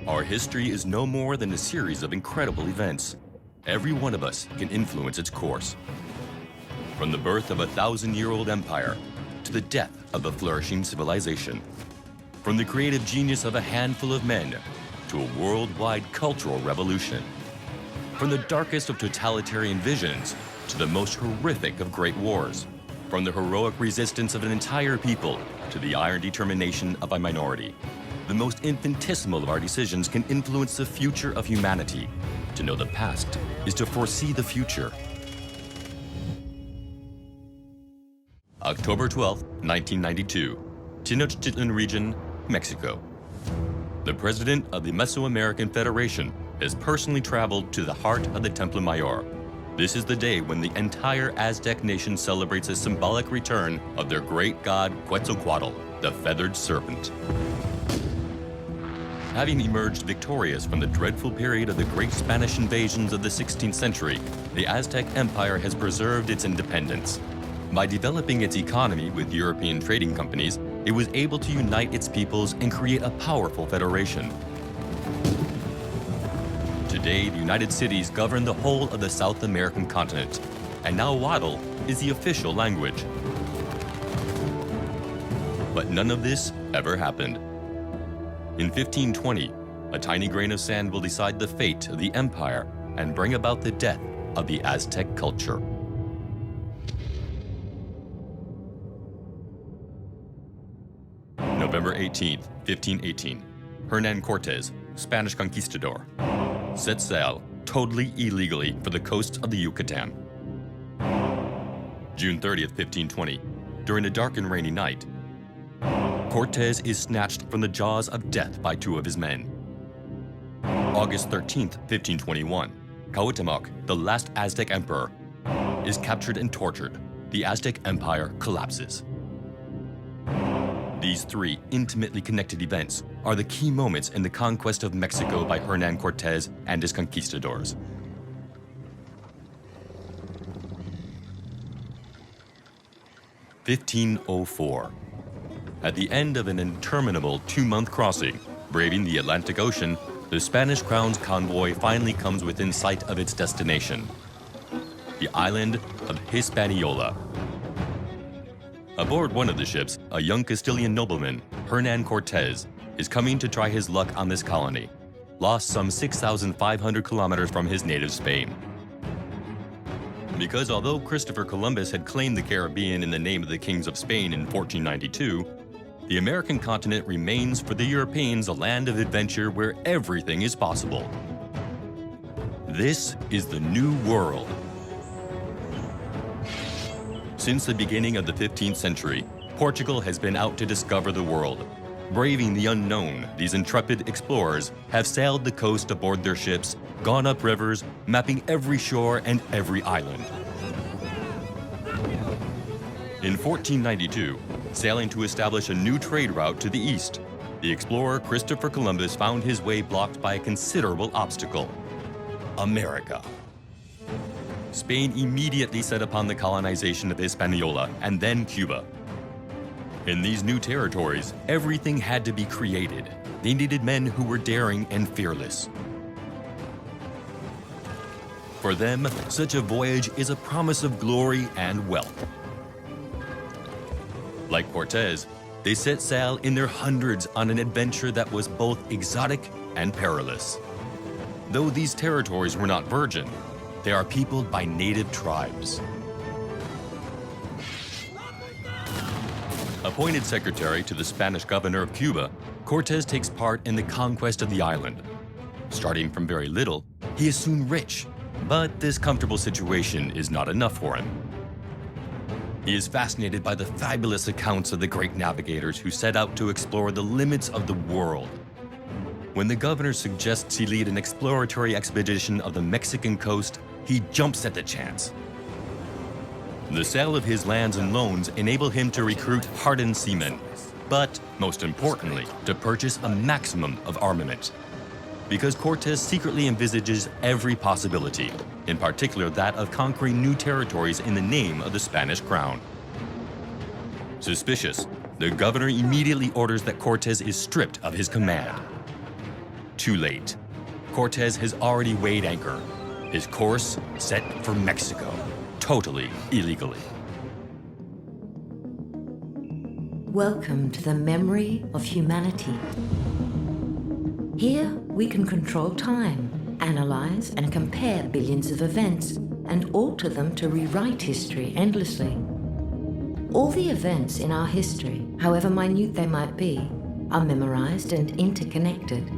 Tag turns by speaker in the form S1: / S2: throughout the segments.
S1: Our history is no more than a series of incredible events. Every one of us can influence its course. From the birth of a 1,000-year-old empire to the death of a flourishing civilization. From the creative genius of a handful of men to a worldwide cultural revolution. From the darkest of totalitarian visions to the most horrific of great wars. From the heroic resistance of an entire people to the iron determination of a minority. The most infinitesimal of our decisions can influence the future of humanity. To know the past is to foresee the future. October 12, 1992, Tenochtitlan region, Mexico. The president of the Mesoamerican Federation has personally traveled to the heart of the Templo Mayor. This is the day when the entire Aztec nation celebrates a symbolic return of their great god Quetzalcoatl, the feathered serpent. Having emerged victorious from the dreadful period of the great Spanish invasions of the 16th century, the Aztec Empire has preserved its independence. By developing its economy with European trading companies, it was able to unite its peoples and create a powerful federation. Today, the United Cities govern the whole of the South American continent, and Nahuatl is the official language. But none of this ever happened. In 1520, a tiny grain of sand will decide the fate of the empire and bring about the death of the Aztec culture. November 18, 1518, Hernan Cortes, Spanish conquistador, set sail, totally illegally, for the coast of the Yucatan. June 30th, 1520, during a dark and rainy night, Cortes is snatched from the jaws of death by two of his men. August 13th, 1521, Cuauhtémoc, the last Aztec emperor, is captured and tortured. The Aztec Empire collapses. These three intimately connected events are the key moments in the conquest of Mexico by Hernan Cortes and his conquistadors. (1504). At the end of an interminable 2-month crossing, braving the Atlantic Ocean, the Spanish crown's convoy finally comes within sight of its destination, the island of Hispaniola. Aboard one of the ships, a young Castilian nobleman, Hernan Cortes, is coming to try his luck on this colony, lost some 6,500 kilometers from his native Spain. Because although Christopher Columbus had claimed the Caribbean in the name of the kings of Spain in 1492, the American continent remains for the Europeans a land of adventure where everything is possible. This is the New World. Since the beginning of the 15th century, Portugal has been out to discover the world. Braving the unknown, these intrepid explorers have sailed the coast aboard their ships, gone up rivers, mapping every shore and every island. In 1492, sailing to establish a new trade route to the east, the explorer Christopher Columbus found his way blocked by a considerable obstacle: America. Spain immediately set upon the colonization of Hispaniola and then Cuba. In these new territories, everything had to be created. They needed men who were daring and fearless. For them, such a voyage is a promise of glory and wealth. Like Cortes, they set sail in their hundreds on an adventure that was both exotic and perilous. Though these territories were not virgin, they are peopled by native tribes. Appointed secretary to the Spanish governor of Cuba, Cortes takes part in the conquest of the island. Starting from very little, he is soon rich, but this comfortable situation is not enough for him. He is fascinated by the fabulous accounts of the great navigators who set out to explore the limits of the world. When the governor suggests he lead an exploratory expedition of the Mexican coast, he jumps at the chance. The sale of his lands and loans enable him to recruit hardened seamen, but most importantly, to purchase a maximum of armament. Because Cortes secretly envisages every possibility, in particular that of conquering new territories in the name of the Spanish crown. Suspicious, the governor immediately orders that Cortes is stripped of his command. too late. Cortes has already weighed anchor. His course set for Mexico, totally illegally.
S2: Welcome to the memory of humanity. Here we can control time, analyze and compare billions of events, and alter them to rewrite history endlessly. All the events in our history, however minute they might be, are memorized and interconnected.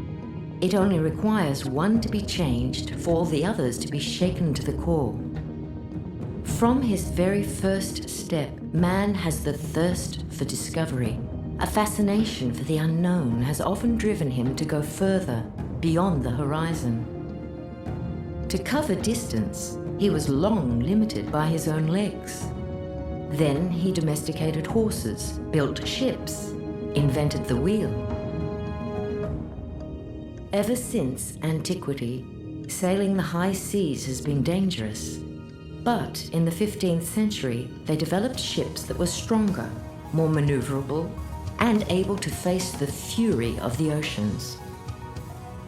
S2: It only requires one to be changed for all the others to be shaken to the core. From his very first step, man has the thirst for discovery. A fascination for the unknown has often driven him to go further, beyond the horizon. To cover distance, he was long limited by his own legs. Then he domesticated horses, built ships, invented the wheel. Ever since antiquity, sailing the high seas has been dangerous. But in the 15th century, they developed ships that were stronger, more maneuverable, and able to face the fury of the oceans.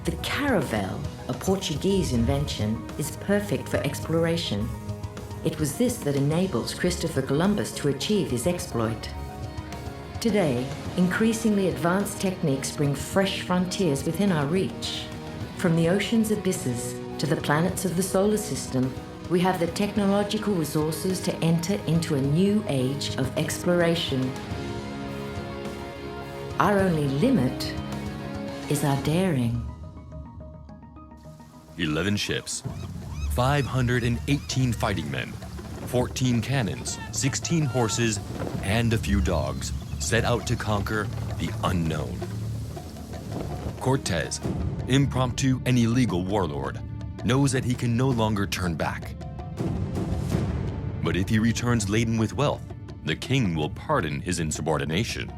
S2: The caravel, a Portuguese invention, is perfect for exploration. It was this that enables Christopher Columbus to achieve his exploit. Today, increasingly advanced techniques bring fresh frontiers within our reach. From the ocean's abysses to the planets of the solar system, we have the technological resources to enter into a new age of exploration. Our only limit is our daring.
S1: 11 ships, 518 fighting men, 14 cannons, 16 horses, and a few dogs set out to conquer the unknown. Cortes, impromptu and illegal warlord, knows that he can no longer turn back. But if he returns laden with wealth, the king will pardon his insubordination.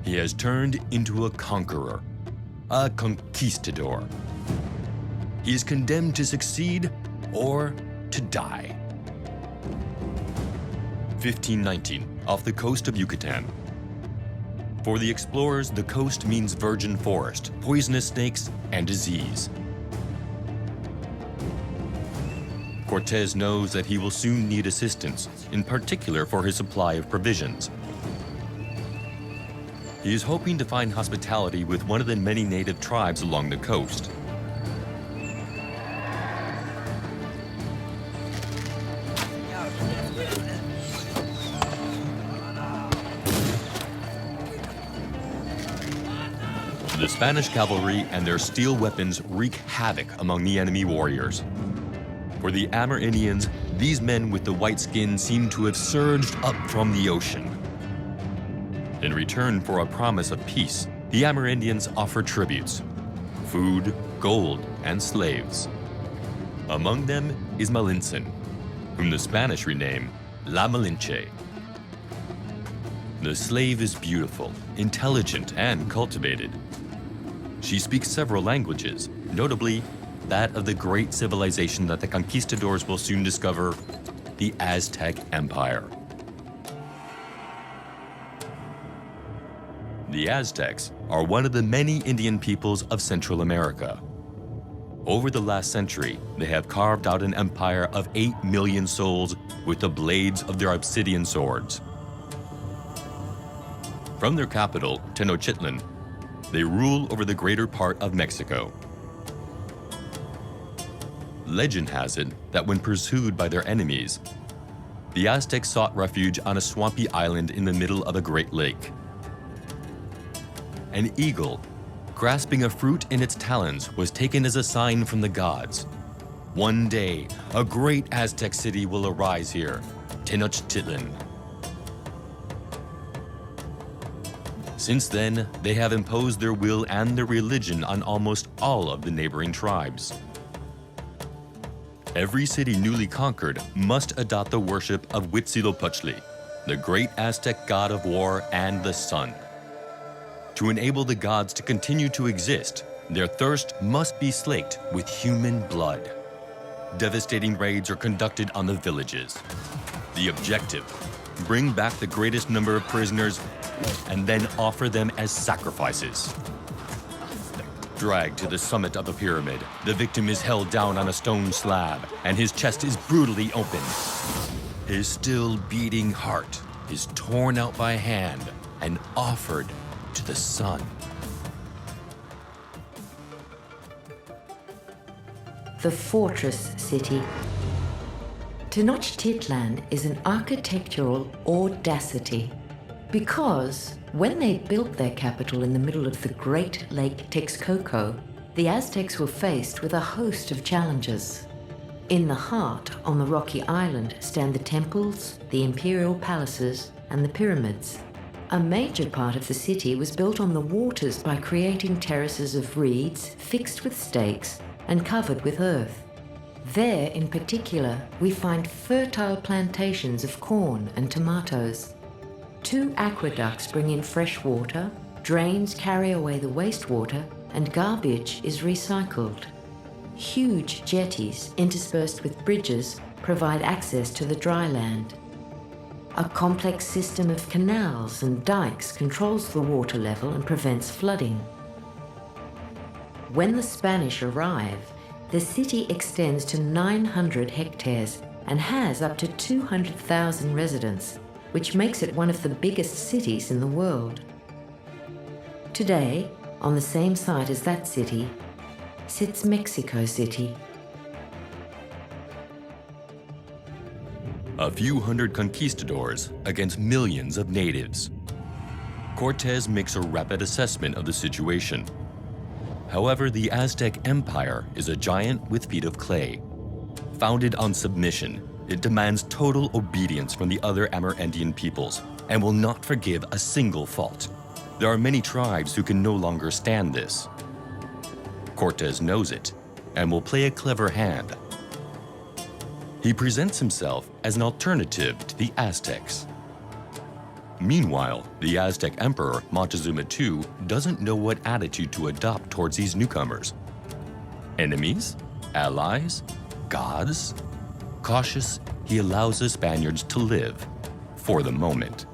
S1: He has turned into a conqueror, a conquistador. He is condemned to succeed or to die. 1519, off the coast of Yucatan. For the explorers, the coast means virgin forest, poisonous snakes, and disease. Cortes knows that he will soon need assistance, in particular for his supply of provisions. He is hoping to find hospitality with one of the many native tribes along the coast. The Spanish cavalry and their steel weapons wreak havoc among the enemy warriors. For the Amerindians, these men with the white skin seem to have surged up from the ocean. In return for a promise of peace, the Amerindians offer tributes: food, gold, and slaves. Among them is Malintzin, whom the Spanish rename La Malinche. The slave is beautiful, intelligent, and cultivated. She speaks several languages, notably that of the great civilization that the conquistadors will soon discover, the Aztec Empire. The Aztecs are one of the many Indian peoples of Central America. Over the last century, they have carved out an empire of 8 million souls with the blades of their obsidian swords. From their capital, Tenochtitlan, they rule over the greater part of Mexico. Legend has it that when pursued by their enemies, the Aztecs sought refuge on a swampy island in the middle of a great lake. An eagle, grasping a fruit in its talons, was taken as a sign from the gods. One day, a great Aztec city will arise here, Tenochtitlan. Since then, they have imposed their will and their religion on almost all of the neighboring tribes. Every city newly conquered must adopt the worship of Huitzilopochtli, the great Aztec god of war and the sun. To enable the gods to continue to exist, their thirst must be slaked with human blood. Devastating raids are conducted on the villages. The objective: bring back the greatest number of prisoners and then offer them as sacrifices. Dragged to the summit of the pyramid, the victim is held down on a stone slab, and his chest is brutally opened. His still beating heart is torn out by hand and offered to the sun.
S2: The Fortress City. Tenochtitlan is an architectural audacity because when they built their capital in the middle of the Great Lake Texcoco, the Aztecs were faced with a host of challenges. In the heart, on the rocky island, stand the temples, the imperial palaces, and the pyramids. A major part of the city was built on the waters by creating terraces of reeds fixed with stakes and covered with earth. There, in particular, we find fertile plantations of corn and tomatoes. 2 aqueducts bring in fresh water, drains carry away the wastewater, and garbage is recycled. Huge jetties, interspersed with bridges, provide access to the dry land. A complex system of canals and dikes controls the water level and prevents flooding. When the Spanish arrive, the city extends to 900 hectares and has up to 200,000 residents, which makes it one of the biggest cities in the world. Today, on the same site as that city, sits Mexico City.
S1: A few hundred conquistadors against millions of natives. Cortes makes a rapid assessment of the situation. However, the Aztec Empire is a giant with feet of clay. Founded on submission, it demands total obedience from the other Amerindian peoples and will not forgive a single fault. There are many tribes who can no longer stand this. Cortes knows it and will play a clever hand. He presents himself as an alternative to the Aztecs. Meanwhile, the Aztec Emperor Montezuma II doesn't know what attitude to adopt towards these newcomers. Enemies? Allies? Gods? Cautious, he allows the Spaniards to live, for the moment.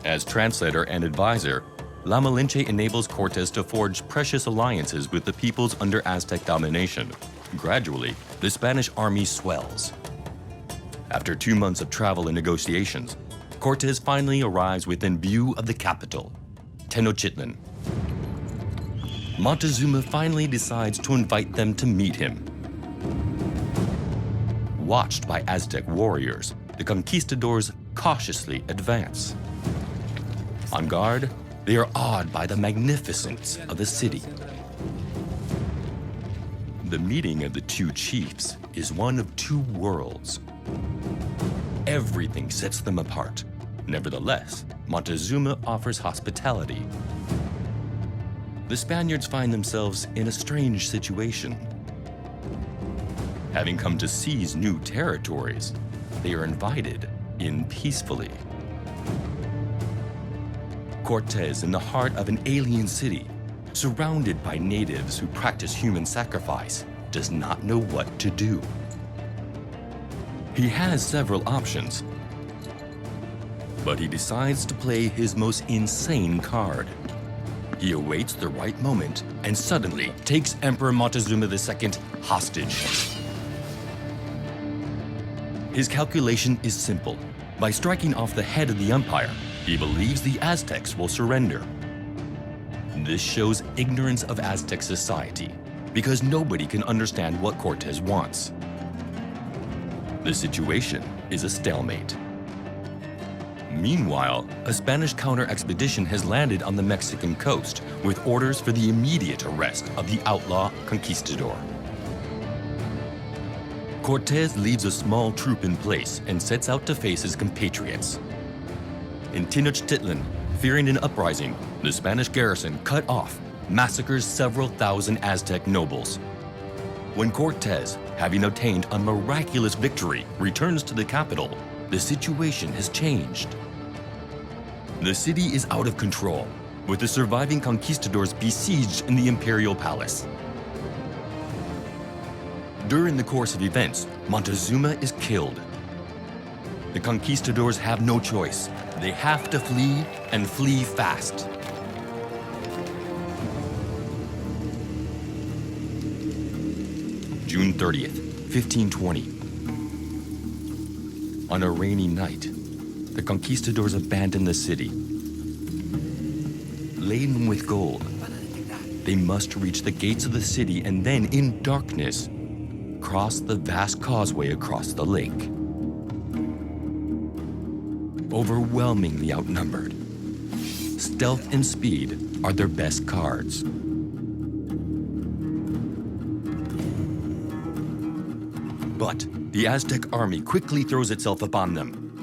S1: As translator and advisor, La Malinche enables Cortes to forge precious alliances with the peoples under Aztec domination. Gradually, the Spanish army swells. After 2 months of travel and negotiations, Cortes finally arrives within view of the capital, Tenochtitlan. Montezuma finally decides to invite them to meet him. Watched by Aztec warriors, the conquistadors cautiously advance. On guard, they are awed by the magnificence of the city. The meeting of the 2 chiefs is one of 2 worlds. Everything sets them apart. Nevertheless, Montezuma offers hospitality. The Spaniards find themselves in a strange situation. Having come to seize new territories, they are invited in peacefully. Cortes, in the heart of an alien city, surrounded by natives who practice human sacrifice, does not know what to do. He has several options, but he decides to play his most insane card. He awaits the right moment and suddenly takes Emperor Montezuma II hostage. His calculation is simple. By striking off the head of the empire, he believes the Aztecs will surrender. This shows ignorance of Aztec society, because nobody can understand what Cortes wants. The situation is a stalemate. Meanwhile, a Spanish counter-expedition has landed on the Mexican coast with orders for the immediate arrest of the outlaw conquistador. Cortes leaves a small troop in place and sets out to face his compatriots. In Tenochtitlan, fearing an uprising, the Spanish garrison cut off, massacres several thousand Aztec nobles. When Cortes, having obtained a miraculous victory, returns to the capital, the situation has changed. The city is out of control, with the surviving conquistadors besieged in the imperial palace. During the course of events, Montezuma is killed. The conquistadors have no choice. They have to flee, and flee fast. June 30th, 1520. On a rainy night, the conquistadors abandoned the city. Laden with gold, they must reach the gates of the city and then, in darkness, cross the vast causeway across the lake. Overwhelmingly outnumbered, stealth and speed are their best cards. But the Aztec army quickly throws itself upon them.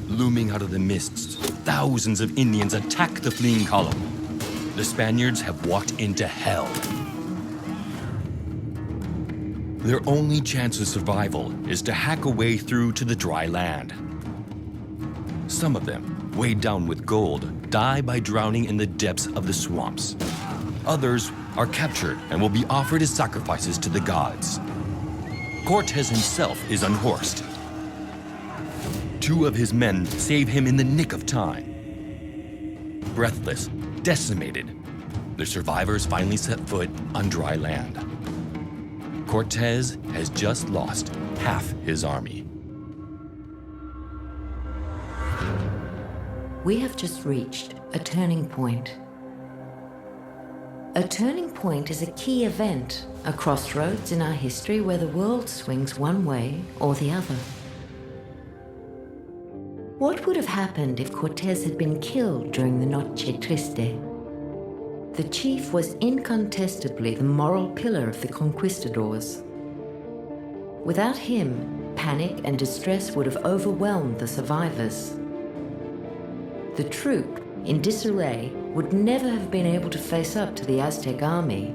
S1: Looming out of the mists, thousands of Indians attack the fleeing column. The Spaniards have walked into hell. Their only chance of survival is to hack a way through to the dry land. Some of them, weighed down with gold, die by drowning in the depths of the swamps. Others are captured and will be offered as sacrifices to the gods. Cortes himself is unhorsed. 2 of his men save him in the nick of time. Breathless, decimated, the survivors finally set foot on dry land. Cortes has just lost half his army.
S2: We have just reached a turning point. A turning point is a key event, a crossroads in our history where the world swings one way or the other. What would have happened if Cortes had been killed during the Noche Triste? The chief was incontestably the moral pillar of the conquistadors. Without him, panic and distress would have overwhelmed the survivors. The troop, in disarray, would never have been able to face up to the Aztec army.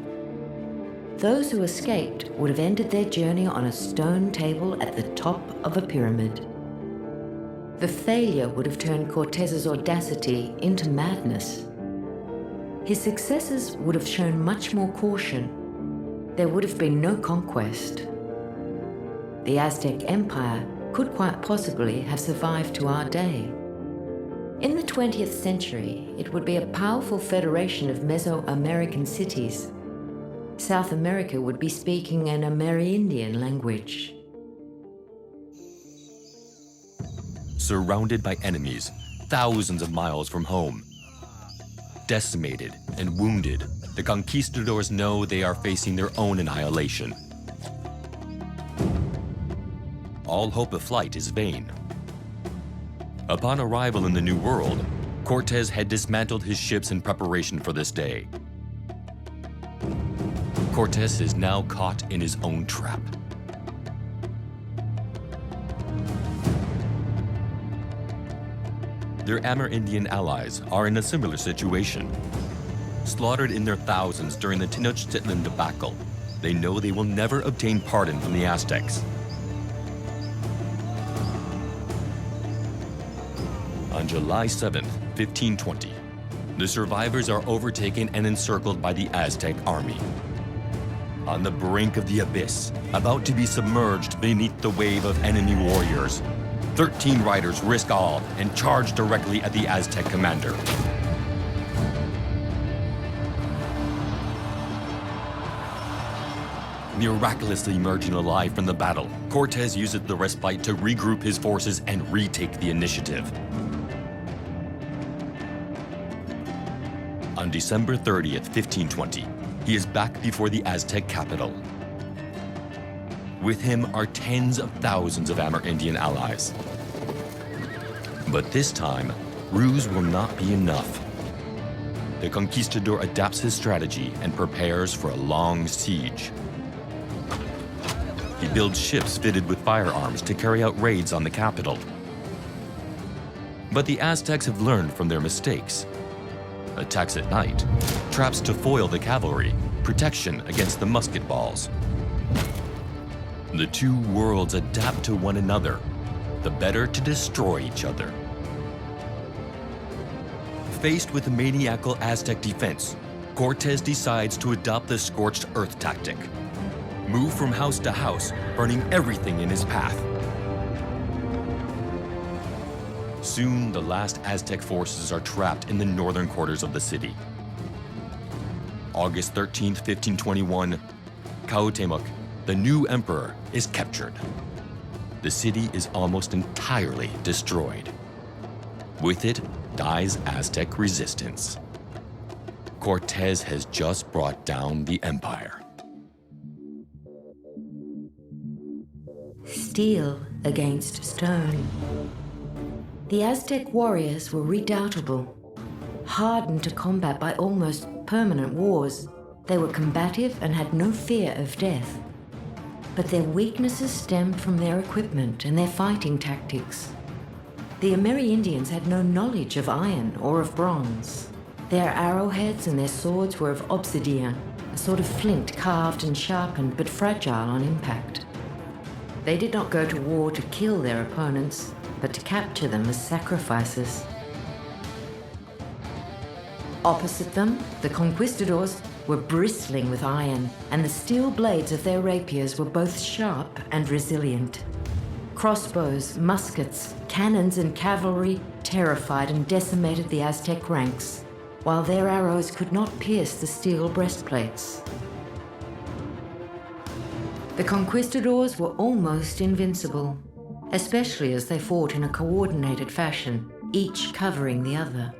S2: Those who escaped would have ended their journey on a stone table at the top of a pyramid. The failure would have turned Cortes's audacity into madness. His successors would have shown much more caution. There would have been no conquest. The Aztec Empire could quite possibly have survived to our day. In the 20th century, it would be a powerful federation of Mesoamerican cities. South America would be speaking an Amerindian language.
S1: Surrounded by enemies, thousands of miles from home. Decimated and wounded, the conquistadors know they are facing their own annihilation. All hope of flight is vain. Upon arrival in the New World, Cortes had dismantled his ships in preparation for this day. Cortes is now caught in his own trap. Their Amerindian allies are in a similar situation. Slaughtered in their thousands during the Tenochtitlan debacle, they know they will never obtain pardon from the Aztecs. On July 7th, 1520, the survivors are overtaken and encircled by the Aztec army. On the brink of the abyss, about to be submerged beneath the wave of enemy warriors, 13 riders risk all and charge directly at the Aztec commander. Miraculously emerging alive from the battle, Cortes uses the respite to regroup his forces and retake the initiative. On December 30th, 1520, he is back before the Aztec capital. With him are tens of thousands of Amerindian allies. But this time, ruse will not be enough. The conquistador adapts his strategy and prepares for a long siege. He builds ships fitted with firearms to carry out raids on the capital. But the Aztecs have learned from their mistakes. Attacks at night, traps to foil the cavalry, protection against the musket balls. The two worlds adapt to one another, the better to destroy each other. Faced with the maniacal Aztec defense, Cortes decides to adopt the scorched earth tactic. Move from house to house, burning everything in his path. Soon, the last Aztec forces are trapped in the northern quarters of the city. August 13th, 1521, Cuauhtémoc, the new emperor is captured. The city is almost entirely destroyed. With it dies Aztec resistance. Cortes has just brought down the empire.
S2: Steel against stone. The Aztec warriors were redoubtable, hardened to combat by almost permanent wars. They were combative and had no fear of death. But their weaknesses stemmed from their equipment and their fighting tactics. The Amerindians had no knowledge of iron or of bronze. Their arrowheads and their swords were of obsidian, a sort of flint carved and sharpened but fragile on impact. They did not go to war to kill their opponents, but to capture them as sacrifices. Opposite them, the conquistadors were bristling with iron, and the steel blades of their rapiers were both sharp and resilient. Crossbows, muskets, cannons, and cavalry terrified and decimated the Aztec ranks, while their arrows could not pierce the steel breastplates. The conquistadors were almost invincible, especially as they fought in a coordinated fashion, each covering the other.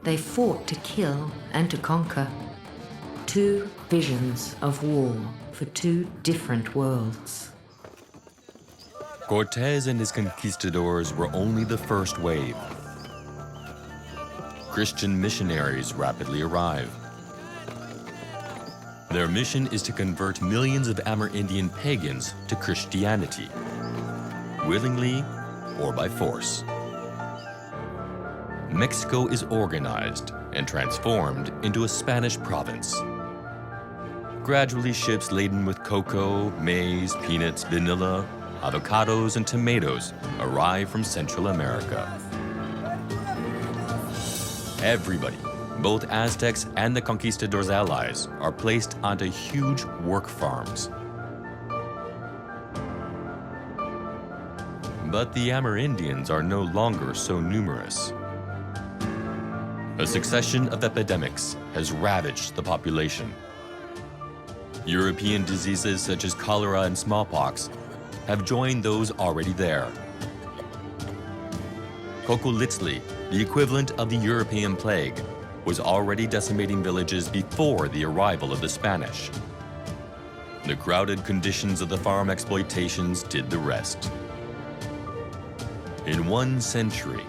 S2: They fought to kill and to conquer. Two visions of war for two different worlds.
S1: Cortes and his conquistadors were only the first wave. Christian missionaries rapidly arrive. Their mission is to convert millions of Amerindian pagans to Christianity, willingly or by force. Mexico is organized and transformed into a Spanish province. Gradually, ships laden with cocoa, maize, peanuts, vanilla, avocados, and tomatoes arrive from Central America. Everybody, both Aztecs and the conquistadors' allies, are placed onto huge work farms. But the Amerindians are no longer so numerous. A succession of epidemics has ravaged the population. European diseases such as cholera and smallpox have joined those already there. Kokolitzli, the equivalent of the European plague, was already decimating villages before the arrival of the Spanish. The crowded conditions of the farm exploitations did the rest. In 1 century,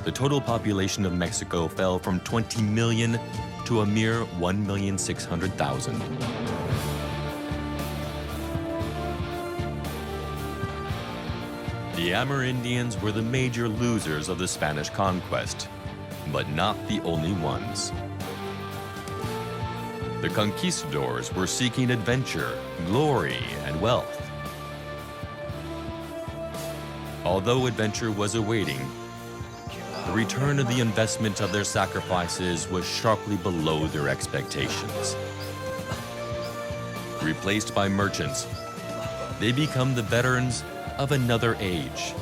S1: the total population of Mexico fell from 20 million to a mere 1,600,000. The Amerindians were the major losers of the Spanish conquest, but not the only ones. The conquistadors were seeking adventure, glory, and wealth. Although adventure was awaiting, the return of the investment of their sacrifices was sharply below their expectations. Replaced by merchants, they become the veterans of another age,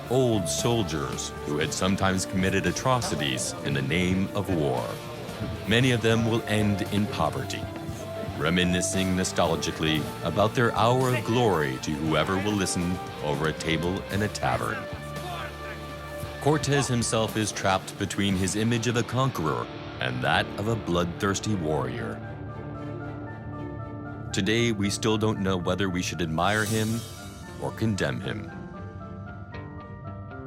S1: old soldiers who had sometimes committed atrocities in the name of war. Many of them will end in poverty, reminiscing nostalgically about their hour of glory to whoever will listen over a table in a tavern. Cortes himself is trapped between his image of a conqueror and that of a bloodthirsty warrior. Today, we still don't know whether we should admire him or condemn him.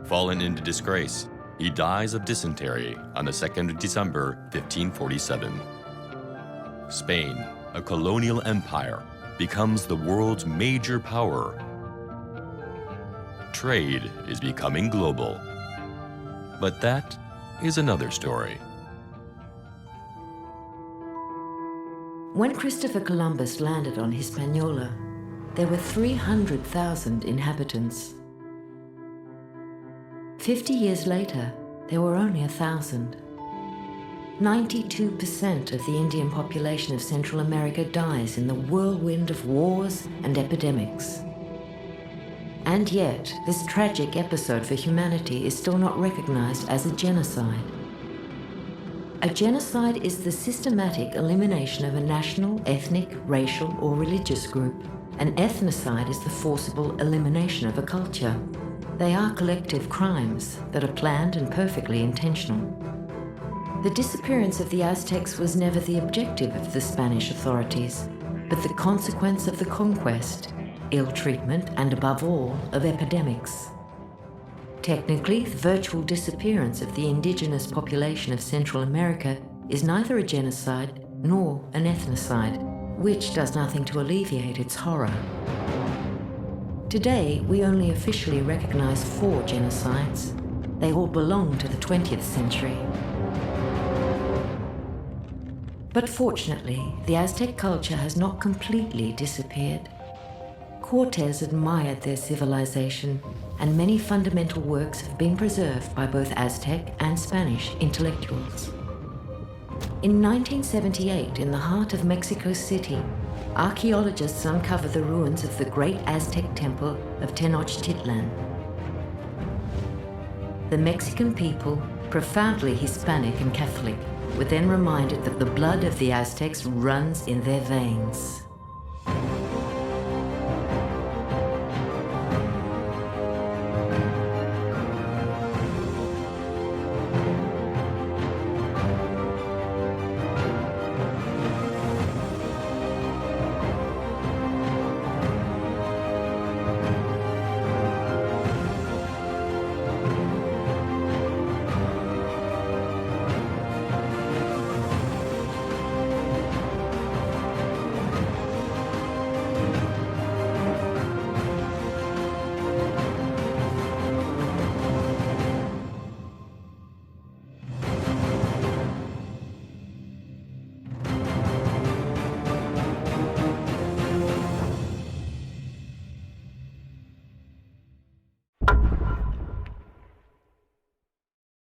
S1: Fallen into disgrace, he dies of dysentery on the 2nd of December, 1547. Spain, a colonial empire, becomes the world's major power. Trade is becoming global. But that is another story.
S2: When Christopher Columbus landed on Hispaniola, there were 300,000 inhabitants. 50 years later, there were only 1,000. 92% of the Indian population of Central America dies in the whirlwind of wars and epidemics. And yet, this tragic episode for humanity is still not recognized as a genocide. A genocide is the systematic elimination of a national, ethnic, racial, or religious group, An ethnocide is the forcible elimination of a culture. They are collective crimes that are planned and perfectly intentional. The disappearance of the Aztecs was never the objective of the Spanish authorities, but the consequence of the conquest, ill treatment, and above all, of epidemics. Technically, the virtual disappearance of the indigenous population of Central America is neither a genocide nor an ethnocide, which does nothing to alleviate its horror. Today, we only officially recognize 4 genocides. They all belong to the 20th century. But fortunately, the Aztec culture has not completely disappeared. Cortes admired their civilization, and many fundamental works have been preserved by both Aztec and Spanish intellectuals. In 1978, in the heart of Mexico City, archaeologists uncovered the ruins of the great Aztec temple of Tenochtitlan. The Mexican people, profoundly Hispanic and Catholic, were then reminded that the blood of the Aztecs runs in their veins.